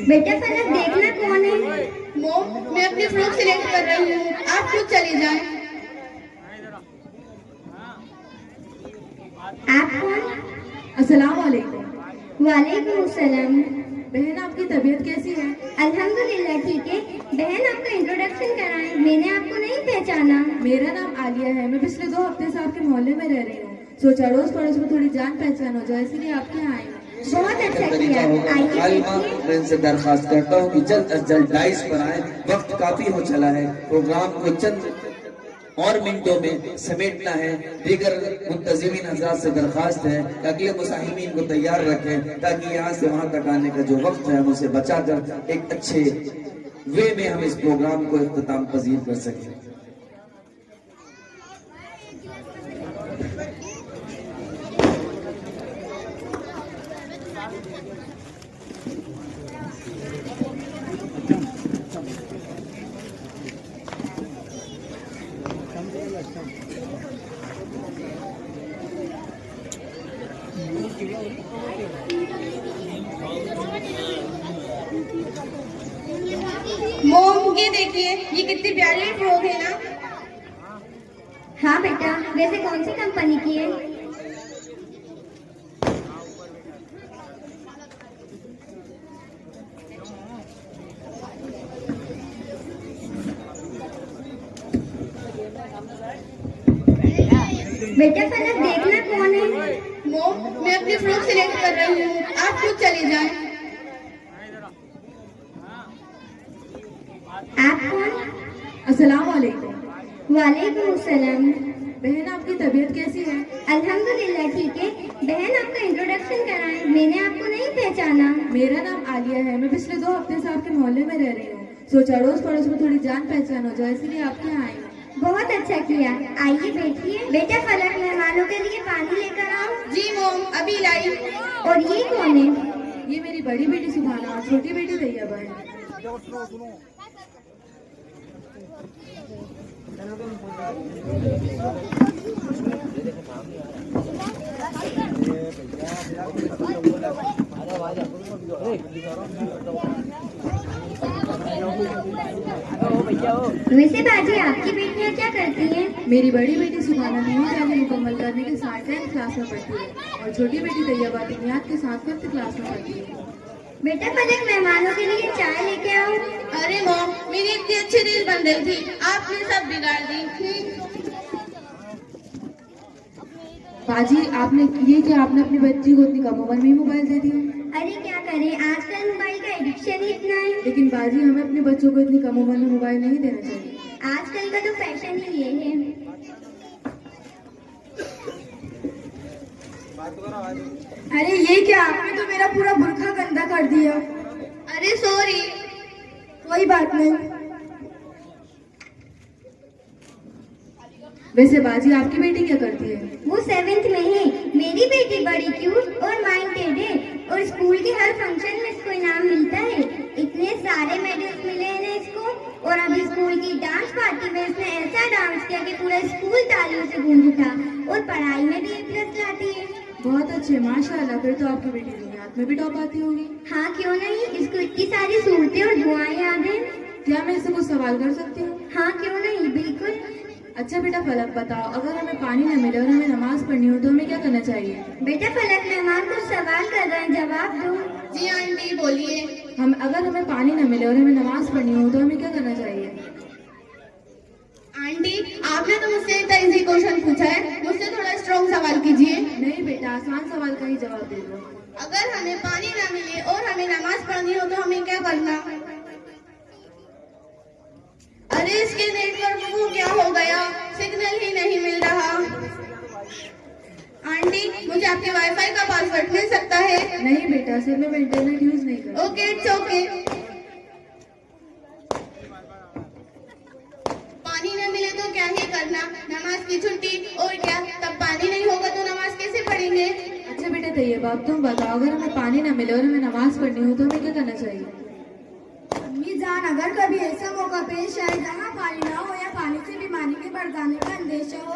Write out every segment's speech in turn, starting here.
बेटा फलक देखना कौन है? मोम, मैं अपनी फ्रॉक सिलेक्ट कर रही हूँ, आप खुद चली जाएं। आप कौन? अस्सलाम वालेकुम। वालेकुम अस्सलाम। बहन, आपकी तबीयत कैसी है? अल्हम्दुलिल्लाह ठीक है। बहन आपका इंट्रोडक्शन कराएं, मैंने आपको नहीं पहचाना। मेरा नाम आलिया है। मैं पिछले 2 हफ्ते से आपके मोहल्ले में रह रही हूँ। सोचा अड़ोस पड़ोस में थोड़ी जान पहचान हो जाए, इसलिए आपके यहाँ आई हूँ। बहुत अच्छा किया। आइए बैठिए। मैं इनसे दरखास्त करता हूँ कि जल्द अज जल्द डाइस पर आए। वक्त काफी हो चला है, प्रोग्राम को चंद और मिनटों में समेटना है। दीगर मुंतजिमीन हज़रात से दरखास्त है कि अगले मुसाहिमीन को तैयार रखें, ताकि यहाँ से वहाँ तक आने का जो वक्त है हम उसे बचा कर एक अच्छे वे में हम इस प्रोग्राम को इख्तिताम पजीर कर सकें। मोम, ये देखिए, ये कितनी प्यारी फ्रॉक है ना। हाँ बेटा, वैसे कौन सी कंपनी की है? बेटा फलक देखना कौन है? मोम, मैं अपनी फ्रॉक सिलेक्ट कर रही हूँ, आप खुद चली जाएं। आप कौन? अस्सलाम वालेकुम। वालेकुम अस्सलाम। बहन, आपकी तबीयत कैसी है? अल्हम्दुलिल्लाह ठीक है। बहन आपका इंट्रोडक्शन कराएं, मैंने आपको नहीं पहचाना। मेरा नाम आलिया है। मैं पिछले 2 हफ्ते से आपके मोहल्ले में रह रही हूँ। सोचा अड़ोस पड़ोस में थोड़ी जान पहचान हो जाए, इसलिए आपके यहाँ आई हूँ। बहुत अच्छा किया। आइए बैठिए। बेटा फलक मेहमानों के लिए पानी लेकर आओ। जी मोम, अभी लाई। और ये कौन है? ये मेरी बड़ी बेटी सुभाना और छोटी बेटी तैयबा है। वैसे बाजी आपकी बेटियां क्या करती हैं? मेरी बड़ी बेटी सुभाना 9वीं तालीम मुकम्मल करने के साथ 10th क्लास में पढ़ती है और छोटी बेटी तैयबा तिनियात के साथ 5th क्लास में पढ़ती है। बेटा फलक मेहमानों के लिए चाय लेके आओ। अरे मोम, मेरी इतनी अच्छी रील बन रही थी, आपने सब बिगाड़ दी। बाजी, आपने ये क्या, आपने अपनी बच्ची को इतनी कम उम्र में ही मोबाइल दे दिया? अरे क्या करें, आजकल मोबाइल का एडिक्शन ही इतना है। लेकिन बाजी, हमें अपने बच्चों को इतनी कम उम्र में मोबाइल नहीं देना चाहिए। आजकल का तो फैशन ही ये है। अरे ये क्या, आपने तो मेरा पूरा बुर्का गंदा कर दिया। अरे सॉरी। कोई बात नहीं। वैसे बाजी, आपकी बेटी क्या करती है? वो 7th में है। मेरी बेटी बड़ी क्यूट और माइंडेड है और स्कूल के हर फंक्शन में इसको इनाम मिलता है। इतने सारे मेडल्स मिले हैं ना इसको। और अभी स्कूल की डांस पार्टी में इसने ऐसा डांस किया कि पूरा स्कूल तालियों से गूंज उठा। और पढ़ाई में भी A+ लाती है। बहुत अच्छे, माशाल्लाह। फिर तो आपकी बेटी दुनियात में भी टॉप आती होगी। हाँ क्यों नहीं, इसको इतनी सारी सूरतें और दुआएं याद हैं। क्या मैं इससे कुछ सवाल कर सकती हूँ? हाँ क्यों नहीं, बिल्कुल। अच्छा बेटा फलक, बताओ, अगर हमें पानी न मिले और हमें नमाज पढ़नी हो तो हमें क्या करना चाहिए? बेटा फलक मेहमान कुछ सवाल कर रहे हैं, जवाब दो। जी आंटी, बोलिए। अगर हमें पानी न मिले और हमें नमाज पढ़नी हो तो हमें क्या करना चाहिए? आंटी, आपने तो मुझसे इतना इजी क्वेश्चन पूछा है, मुझसे थोड़ा स्ट्रॉन्ग सवाल कीजिए। नहीं बेटा, आसान सवाल का ही जवाब दे दो। अगर हमें पानी ना मिले और हमें नमाज पढ़नी हो तो हमें क्या करना? अरे इसके नेटवर्क को क्या हो गया, सिग्नल ही नहीं मिल रहा। आंटी, मुझे आपके वाईफाई का पासवर्ड मिल सकता है? नहीं बेटा, सिर्फ मैं इंटरनेट यूज नहीं करती। Okay, it's okay. पानी न मिले तो क्या ही करना, नमाज की छुट्टी। और क्या, तब पानी नहीं होगा तो नमाज कैसे पढ़ेंगे? अच्छा बेटा तैयबा, अब तुम बताओ, अगर हमें पानी न मिले और हमें नमाज पढ़नी हो तो हमें क्या करना चाहिए? अम्मी जान, अगर कभी ऐसा मौका पेश आए जहाँ पानी ना हो या पानी से बीमारी के बढ़ जाने का अंदेशा हो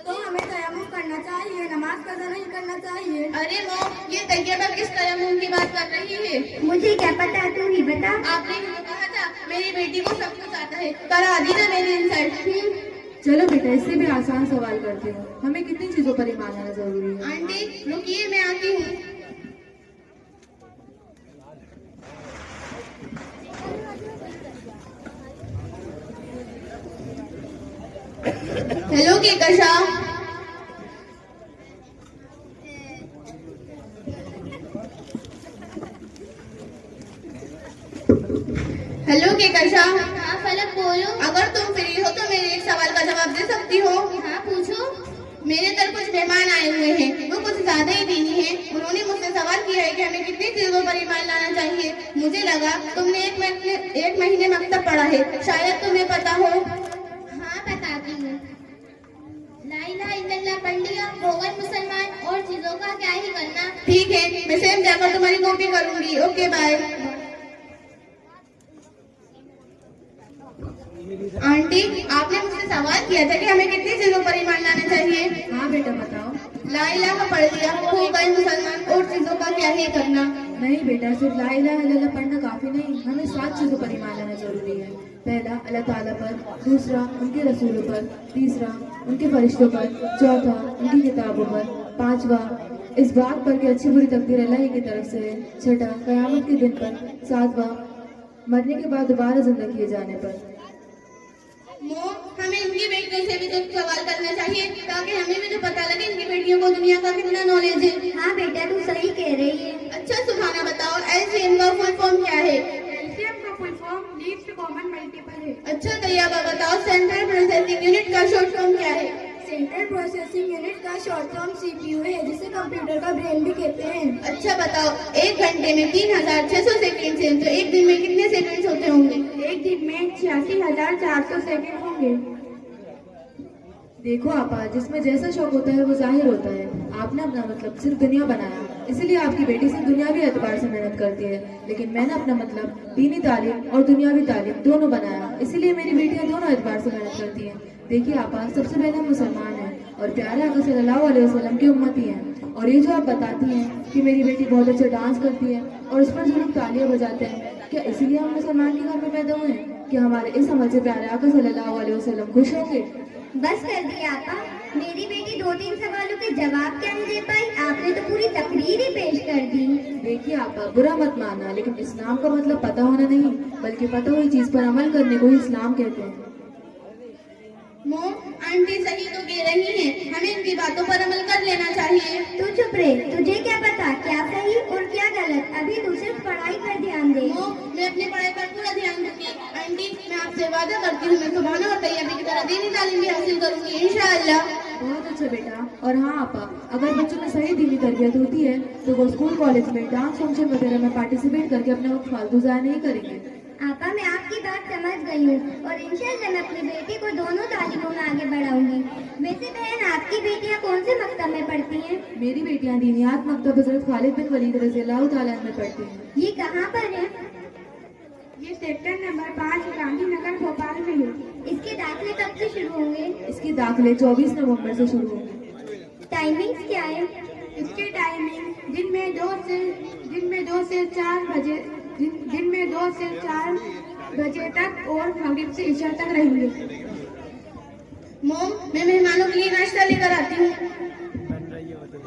तो हमें तयम्मुम करना चाहिए, नमाज कज़ा नहीं करना चाहिए। अरे मो, ये तैयबा किस तयम्मुम की बात कर रही है? मुझे क्या पता, तू ही बता। आपने ही तो कहा था मेरी बेटी को सब कुछ आता है, करा दी ना मेरी इंसल्ट। चलो बेटा, इससे भी आसान सवाल करती हूँ, हमें कितनी चीजों पर ईमान लाना जरूरी है? आंटी रुकिए, मैं आती हूँ। हेलो केकशा। हेलो केकशा। हाँ फलक बोलो। अगर तुम फ्री हो तो मेरे एक सवाल का जवाब दे सकती हो? हाँ पूछो। मेरे घर कुछ मेहमान आए हुए हैं, वो कुछ ज्यादा ही दीनी हैं। उन्होंने मुझसे सवाल किया है कि हमें कितनी चीजों पर ईमान लाना चाहिए। मुझे लगा तुमने एक महीने मकतब पढ़ा है, शायद तुम्हें पता हो। हाँ बताती हूँ। ला इलाहा इल्लल्लाह पढ़ लिया, हो गए मुसलमान, और चीजों का क्या ही करना। ठीक है, मैं सेम जाकर तुम्हारी कॉपी करूंगी। Okay bye. आंटी, आपने मुझसे सवाल किया था कि हमें कितनी चीजों पर ईमान लाना चाहिए। हाँ बेटा बताओ। ला इलाहा पढ़ लिया, हो गए मुसलमान, और चीजों का क्या ही करना। नहीं बेटा, सिर्फ ला इलाहा इल्लल्लाह पढ़ना काफी नहीं, हमें 7 चीजों पर ईमान लाना जरूरी है। पहला अल्लाह ताला पर, दूसरा उनके रसूलों पर, तीसरा उनके फरिश्तों पर, चौथा उनकी किताबों पर, पांचवा इस बात पर कि अच्छी बुरी तकदीर अल्लाह ही की तरफ से है, छठा कयामत के दिन पर, सातवां मरने के बाद दोबारा जिंदा किए जाने पर। मो, हमें इनकी बेटियों से भी तो सवाल करना चाहिए ताकि हमें भी तो पता लगे इनकी बेटियों को दुनिया का कितना नॉलेज है। हाँ बेटा तू सही कह रही है। अच्छा सुहाना बताओ, एलसीएम का फुल फॉर्म क्या है? एलसीएम का full form least common multiple है। अच्छा तैयबा बताओ, सेंट्रल प्रोसेसिंग यूनिट का शॉर्ट फॉर्म क्या है? सेंट्रल प्रोसेसिंग यूनिट का शॉर्ट फॉर्म सीपीयू है, जिसे कंप्यूटर का ब्रेन भी कहते हैं। अच्छा बताओ, एक घंटे में 3600 सेकेंड है, तो एक दिन में कितने सेकेंड होते होंगे? एक दिन में 86,400 सेकंड होंगे। देखो आपा, जिसमें जैसा शौक होता है वो जाहिर होता है। आपने अपना मतलब सिर्फ दुनिया बनाया, इसीलिए आपकी बेटी सिर्फ दुनियावी एतबार से मेहनत करती है, लेकिन मैंने अपना मतलब दीनी तालीम और दुनियावी तालीम दोनों बनाया, इसीलिए मेरी बेटियां दोनों एतबार से मेहनत करती हैं। देखिए आपा, सबसे पहले हम मुसलमान हैं और प्यारे आका सल्लल्लाहु अलैहि वसल्लम की उम्मती हैं, और ये जो आप बताती हैं कि मेरी बेटी बहुत अच्छा डांस करती है और उस पर जो लोग तालियां बजाते हैं, क्या इसीलिए हम मुसलमान के घर में पैदा हुए हैं कि हमारे इस अमल से प्यारे आका सल्लल्लाहु अलैहि वसल्लम खुश होंगे? बस कर दिया आपा। मेरी बेटी 2-3 सवालों के जवाब क्या नहीं दे पाई, आपने तो पूरी तकरीर ही पेश कर दी। देखिए आपा, बुरा मत मानना, लेकिन इस्लाम का मतलब पता होना नहीं, बल्कि पता हुई चीज पर अमल करने को ही इस्लाम कहते हैं। मो, आंटी सही तो कह रही हैं, हमें इनकी बातों पर अमल कर लेना चाहिए। तू चुप रहे, तुझे क्या पता क्या सही और क्या गलत। अभी तू सिर्फ पढ़ाई पर ध्यान दे। मो, मैं अपनी पढ़ाई पर पूरा ध्यान दूंगी। आंटी, मैं आपसे वादा करती हूँ, मैं सुभाना और तैयबा की तरह दीनी तालीम भी हासिल करूंगी इंशाअल्लाह। बहुत अच्छा बेटा। और हाँ आपा, अगर बच्चों में सही दीनी तरबियत होती है तो वो स्कूल कॉलेज में डांस फंक्शन वगैरह में पार्टिसिपेट करके अपने वक्त फालतू ज़ाया नहीं करेंगे। आपा मैं आपकी बात समझ गई हूँ और इंशाल्लाह मैं अपनी बेटी को दोनों तालीमों में आगे बढ़ाऊंगी। वैसे बहन, आपकी बेटियाँ कौन से मकतब में पढ़ती हैं? मेरी बेटियां दीनियात मकतब हजरत खालिद बिन वलीद रज़ियल्लाहु ताला अन्हु में पढ़ती हैं। ये कहाँ पर है? ये सेक्टर नंबर 5 गांधीनगर भोपाल में है। इसके दाखिले कब से शुरू होंगे? इसके दाखिले 24 नवंबर से शुरू होंगे। टाइमिंग्स क्या है? इसके टाइमिंग दिन में 2 से 4 बजे, दिन में 2 से 4 बजे तक और मगरिब से इशा तक रहेंगे। मोम, मैं मेहमानों के लिए नाश्ता लेकर आती हूँ।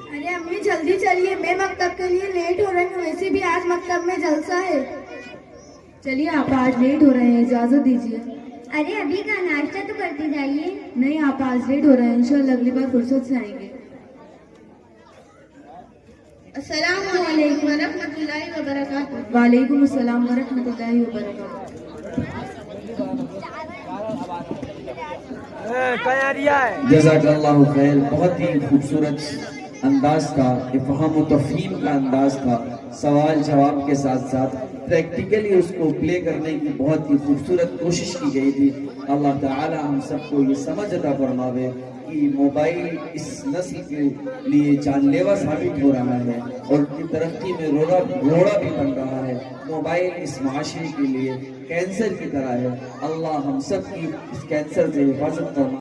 अरे अम्मी जल्दी चलिए, मैं मकतब के लिए लेट हो रही हूँ, वैसे भी आज मकतब में जलसा है। चलिए आप आज लेट हो रहे हैं, इजाजत दीजिए। अरे अभी का नाश्ता तो करते जाइए। नहीं, आप आज लेट हो रहे हैं, इंशाल्लाह अगली बार फुर्सत से आएंगे। अस्सलाम वालेकुम वरहमतुल्लाहि वबरकातुहू। वालेकुम अस्सलाम वरहमतुल्लाहि वबरकातुहू। जज़ाकल्लाहु खैर। बहुत ही खूबसूरत अंदाज था, इफ़हाम व तफ़हीम का अंदाज था, सवाल जवाब के साथ साथ प्रैक्टिकली उसको प्ले करने की बहुत ही खूबसूरत कोशिश की गई थी। अल्लाह ताला हम सबको ये समझ अता फरमावे कि मोबाइल इस नस्ल के लिए जानलेवा साबित हो रहा है और उनकी तरक्की में रोड़ा भी बन रहा है। मोबाइल इस माशरे के लिए कैंसर की तरह है। अल्लाह हम सब की इस कैंसर से हिफाजत फरमा।